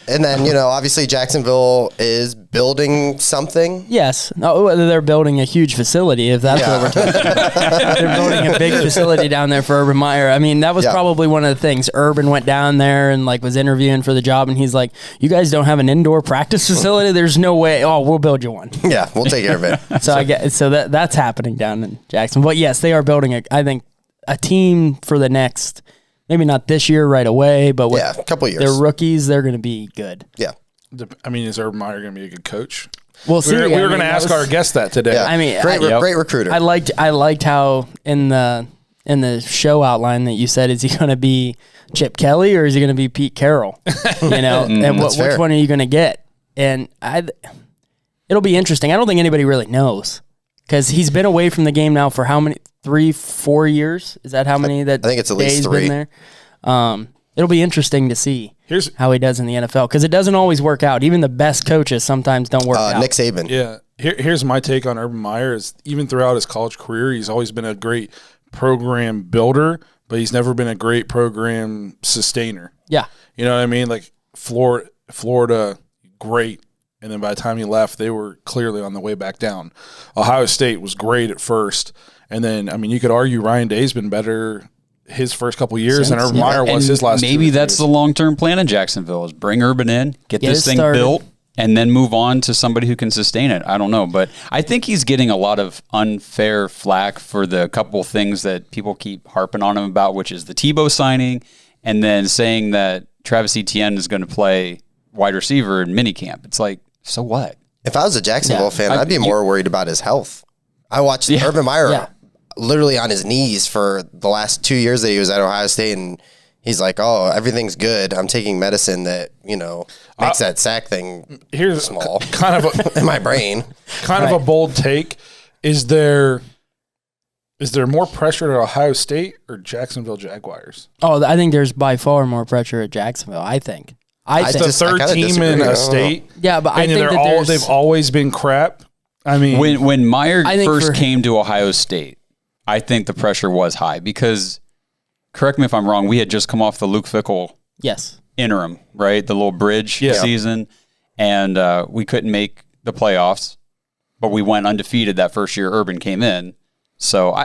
And then, obviously Jacksonville is building something. Yes. No, they're building a huge facility, if that's what we're talking about. They're building a big facility down there for Urban Meyer. I mean, that was probably one of the things. Urban went down there and was interviewing for the job, and he's like, you guys don't have an indoor practice facility? There's no way. Oh, we'll build you one. Yeah, we'll take care of it. So that's happening down in Jacksonville. But yes, they are building a team for the next, maybe not this year right away, but with a couple years. They're rookies, they're going to be good. Yeah. I mean, is Urban Meyer going to be a good coach? We'll see. We were going to ask our guest that today. Yeah. I mean, great recruiter. I liked how in the show outline that you said, is he going to be Chip Kelly or is he going to be Pete Carroll? And which one are you going to get? And it'll be interesting. I don't think anybody really knows because he's been away from the game now for how many? 3-4 years? Is that how many that I think it's at least 3. Been there? It'll be interesting to see how he does in the NFL because it doesn't always work out. Even the best coaches sometimes don't work out. Nick Saban. Yeah. Here's my take on Urban Meyer is even throughout his college career, he's always been a great program builder, but he's never been a great program sustainer. Yeah. You know what I mean? Like Florida, great. And then by the time he left, they were clearly on the way back down. Ohio State was great at first. And then, I mean, you could argue Ryan Day's been better his first couple of years than Urban Meyer was his last 2 years. Maybe that's the long-term plan in Jacksonville is bring Urban in, get this thing built, and then move on to somebody who can sustain it. I don't know. But I think he's getting a lot of unfair flack for the couple things that people keep harping on him about, which is the Tebow signing and then saying that Travis Etienne is going to play wide receiver in minicamp. It's like, so what? If I was a Jacksonville fan, I'd be more worried about his health. I watched Urban Meyer literally on his knees for the last 2 years that he was at Ohio State, and he's like, oh, everything's good. I'm taking medicine that, makes that sack thing small. Kind of in my brain. Kind of a bold take. Is there more pressure at Ohio State or Jacksonville Jaguars? Oh, I think there's by far more pressure at Jacksonville, I think. It's the third team in a state. Yeah, but I think they've always been crap. I mean, when Meyer first came to Ohio State, I think the pressure was high because, correct me if I'm wrong, we had just come off the Luke Fickell interim, right? The little bridge season, and we couldn't make the playoffs, but we went undefeated that first year Urban came in. So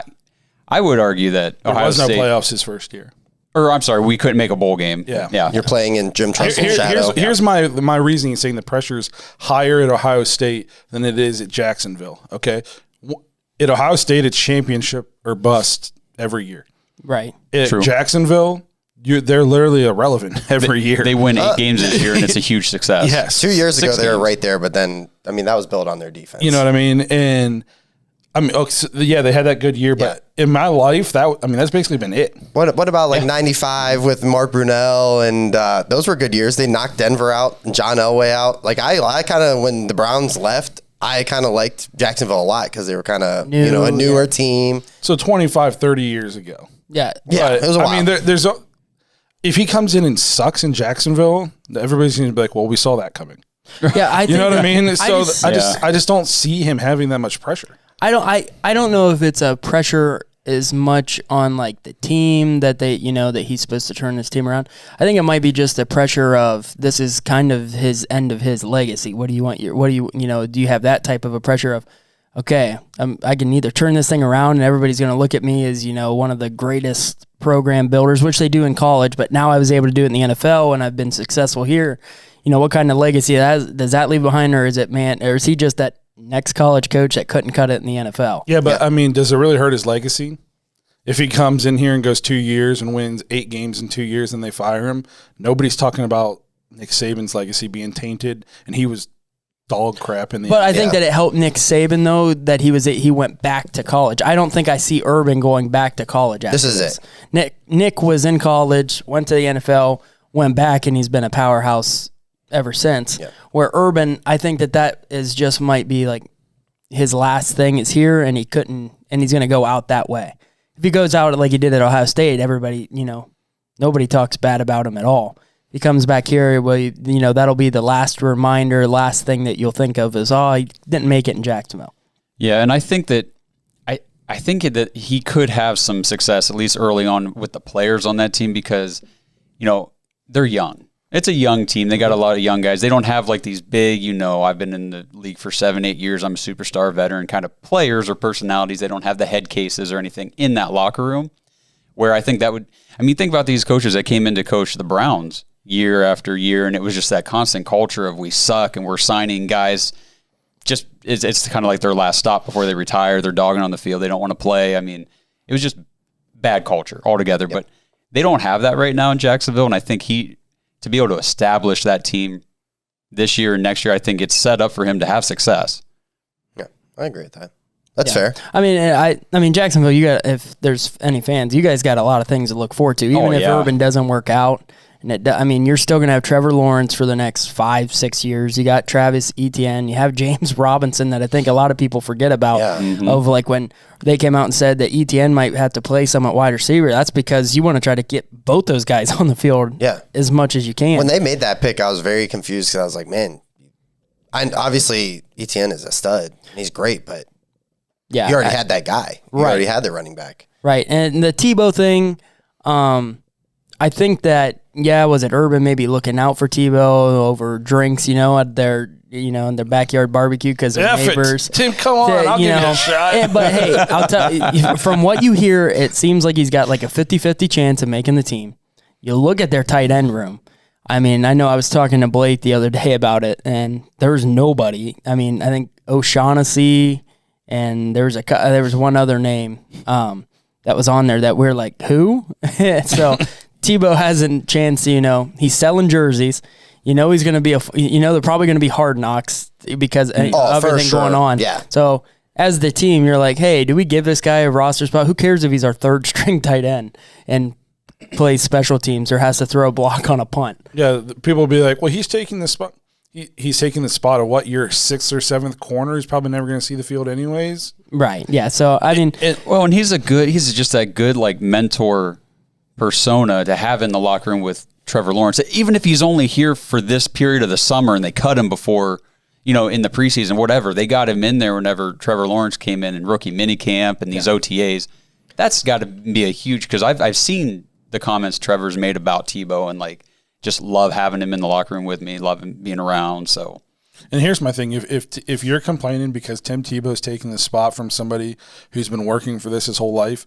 I would argue that Ohio State... There was no playoffs his first year. Or, I'm sorry, we couldn't make a bowl game. Yeah. You're playing in Jim Trussell's shadow. Here's my reasoning saying the pressure's higher at Ohio State than it is at Jacksonville, okay? At Ohio State, it's championship or bust every year. Right. At Jacksonville, they're literally irrelevant every year. They win 8 games this year, and it's a huge success. Yes. 2 years ago, they were right there, but then, I mean, that was built on their defense. You know what I mean? And... I mean, they had that good year, but in my life, that's basically been it. What about 95 with Mark Brunell and those were good years. They knocked Denver out and John Elway out. Like I kind of when the Browns left, I kind of liked Jacksonville a lot because they were kind of a newer team. So 25, 30 years ago. Yeah, it was a while. I mean, if he comes in and sucks in Jacksonville, everybody's going to be like, "Well, we saw that coming." Yeah, you know what I mean. So I just don't see him having that much pressure. I don't know if it's a pressure as much on the team that they that he's supposed to turn this team around. I think it might be just the pressure of this is kind of his end of his legacy. What do you want do you have that type of a pressure of okay, I can either turn this thing around and everybody's going to look at me as one of the greatest program builders, which they do in college, but now I was able to do it in the NFL and I've been successful here. What kind of legacy does that leave behind, or is he just that next college coach that couldn't cut it in the NFL? Yeah, but I mean, does it really hurt his legacy? If he comes in here and goes 2 years and wins 8 games in 2 years and they fire him, nobody's talking about Nick Saban's legacy being tainted, and he was dog crap in the But I think that it helped Nick Saban, though, that he went back to college. I don't think I see Urban going back to college after this. Is it. Nick was in college, went to the NFL, went back, and he's been a powerhouse ever since. Yeah. Where Urban, I think that is just might be his last thing is here, and he's going to go out that way. If he goes out like he did at Ohio State, everybody, nobody talks bad about him at all. If he comes back here, well, that'll be the last reminder, last thing that you'll think of is, he didn't make it in Jacksonville. Yeah, and I think that that he could have some success, at least early on, with the players on that team because, they're young. It's a young team. They got a lot of young guys. They don't have like these big, I've been in the league for 7-8 years. I'm a superstar veteran kind of players or personalities. They don't have the head cases or anything in that locker room where I think that would, think about these coaches that came in to coach the Browns year after year. And it was just that constant culture of we suck and we're signing guys. Just it's kind of like their last stop before they retire. They're dogging on the field. They don't want to play. It was just bad culture altogether. Yep. But they don't have that right now in Jacksonville. And I think to be able to establish that team this year and next year, I think it's set up for him to have success. Yeah, I agree with that. That's fair. Jacksonville, if there's any fans, you guys got a lot of things to look forward to. Even if Urban doesn't work out, and you're still going to have Trevor Lawrence for the next 5-6 years. You got Travis Etienne. You have James Robinson that I think a lot of people forget about. Yeah. Mm-hmm. Of like when they came out and said that Etienne might have to play some at wide receiver. That's because you want to try to get both those guys on the field as much as you can. When they made that pick, I was very confused because I was like, man, obviously Etienne is a stud. And he's great, but you already had that guy. You already had the running back. Right. And the Tebow thing, I think that, was it Urban maybe looking out for Tebow over drinks, at their, in their backyard barbecue because they're neighbors. Tim, come on, I'll give you a shot. But hey, I'll tell you, from what you hear, it seems like he's got like a 50-50 chance of making the team. You look at their tight end room. I know I was talking to Blake the other day about it, and there's nobody. I think O'Shaughnessy, and there was one other name that was on there that we're like, who? So Tebow has a chance, he's selling jerseys. He's going to be they're probably going to be Hard Knocks because of everything going on. Yeah. So as the team, you're like, hey, do we give this guy a roster spot? Who cares if he's our third string tight end and plays special teams or has to throw a block on a punt? Yeah. People will be like, well, he's taking the spot. He's taking the spot of what, your 6th or 7th corner? He's probably never going to see the field anyways. Right. Yeah. So and he's just that good like mentor persona to have in the locker room with Trevor Lawrence. Even if he's only here for this period of the summer and they cut him before, in the preseason, whatever, they got him in there whenever Trevor Lawrence came in rookie minicamp and these OTAs. That's got to be a huge, because I've seen the comments Trevor's made about Tebow and like just love having him in the locker room with me, love him being around. So. And here's my thing: if you're complaining because Tim Tebow's taking the spot from somebody who's been working for this his whole life,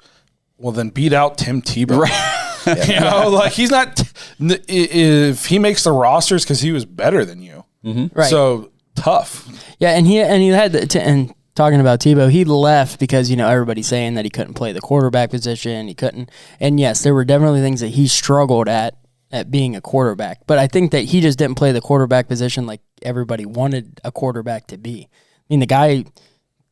well, then beat out Tim Tebow. Right. Like he's not. If he makes the rosters because he was better than you, right? So tough. Yeah, and he had and talking about Tebow, he left because everybody's saying that he couldn't play the quarterback position. He couldn't, and yes, there were definitely things that he struggled at being a quarterback. But I think that he just didn't play the quarterback position like everybody wanted a quarterback to be. The guy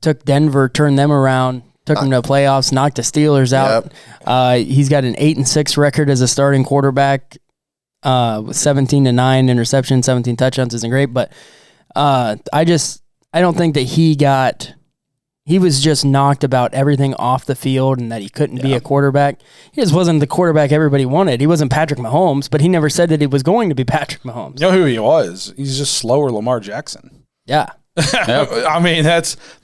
took Denver, turned them around. Took him to the playoffs, knocked the Steelers out. Yep. He's got an 8-6 record as a starting quarterback, with 17-9 interceptions, 17 touchdowns. Isn't great, but I don't think that he was just knocked about everything off the field and that he couldn't be a quarterback. He just wasn't the quarterback everybody wanted. He wasn't Patrick Mahomes, but he never said that he was going to be Patrick Mahomes. You know who he was? He's just slower Lamar Jackson. Yeah. Yep.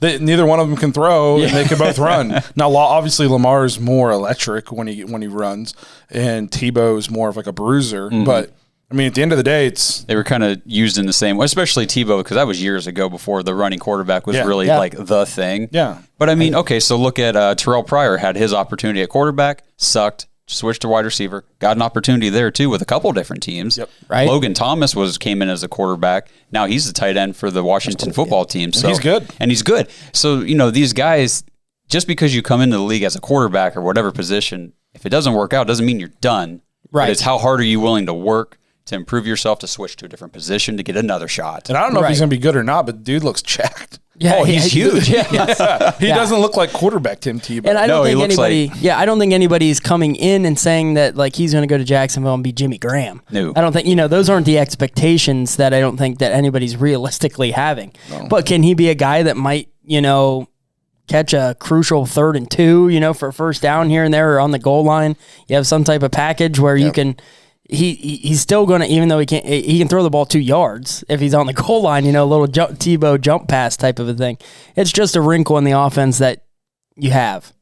Neither one of them can throw, and they can both run. Now, obviously, Lamar's more electric when he runs, and Tebow's more of like a bruiser. Mm-hmm. But at the end of the day, they were kind of used in the same way, especially Tebow, because that was years ago before the running quarterback was really like the thing. Yeah. But okay, so look at Terrell Pryor had his opportunity at quarterback, sucked. Switched to wide receiver, got an opportunity there too with a couple different teams. Yep. Right. Logan Thomas came in as a quarterback. Now he's the tight end for the Washington football team. So he's good. And he's good. So, these guys, just because you come into the league as a quarterback or whatever position, if it doesn't work out, doesn't mean you're done. Right. But it's how hard are you willing to work to improve yourself, to switch to a different position, to get another shot. And I don't know if he's going to be good or not, but dude looks jacked. Yeah, he's huge. He doesn't look like quarterback Tim Tebow. And I don't think anybody's coming in and saying that like he's going to go to Jacksonville and be Jimmy Graham. No. I don't think those aren't the expectations that I don't think that anybody's realistically having. No. But can he be a guy that might, catch a crucial 3rd and 2, for first down here and there or on the goal line? You have some type of package where you can He's still going to, even though he can throw the ball 2 yards if he's on the goal line, a little Tebow jump pass type of a thing. It's just a wrinkle in the offense that you have.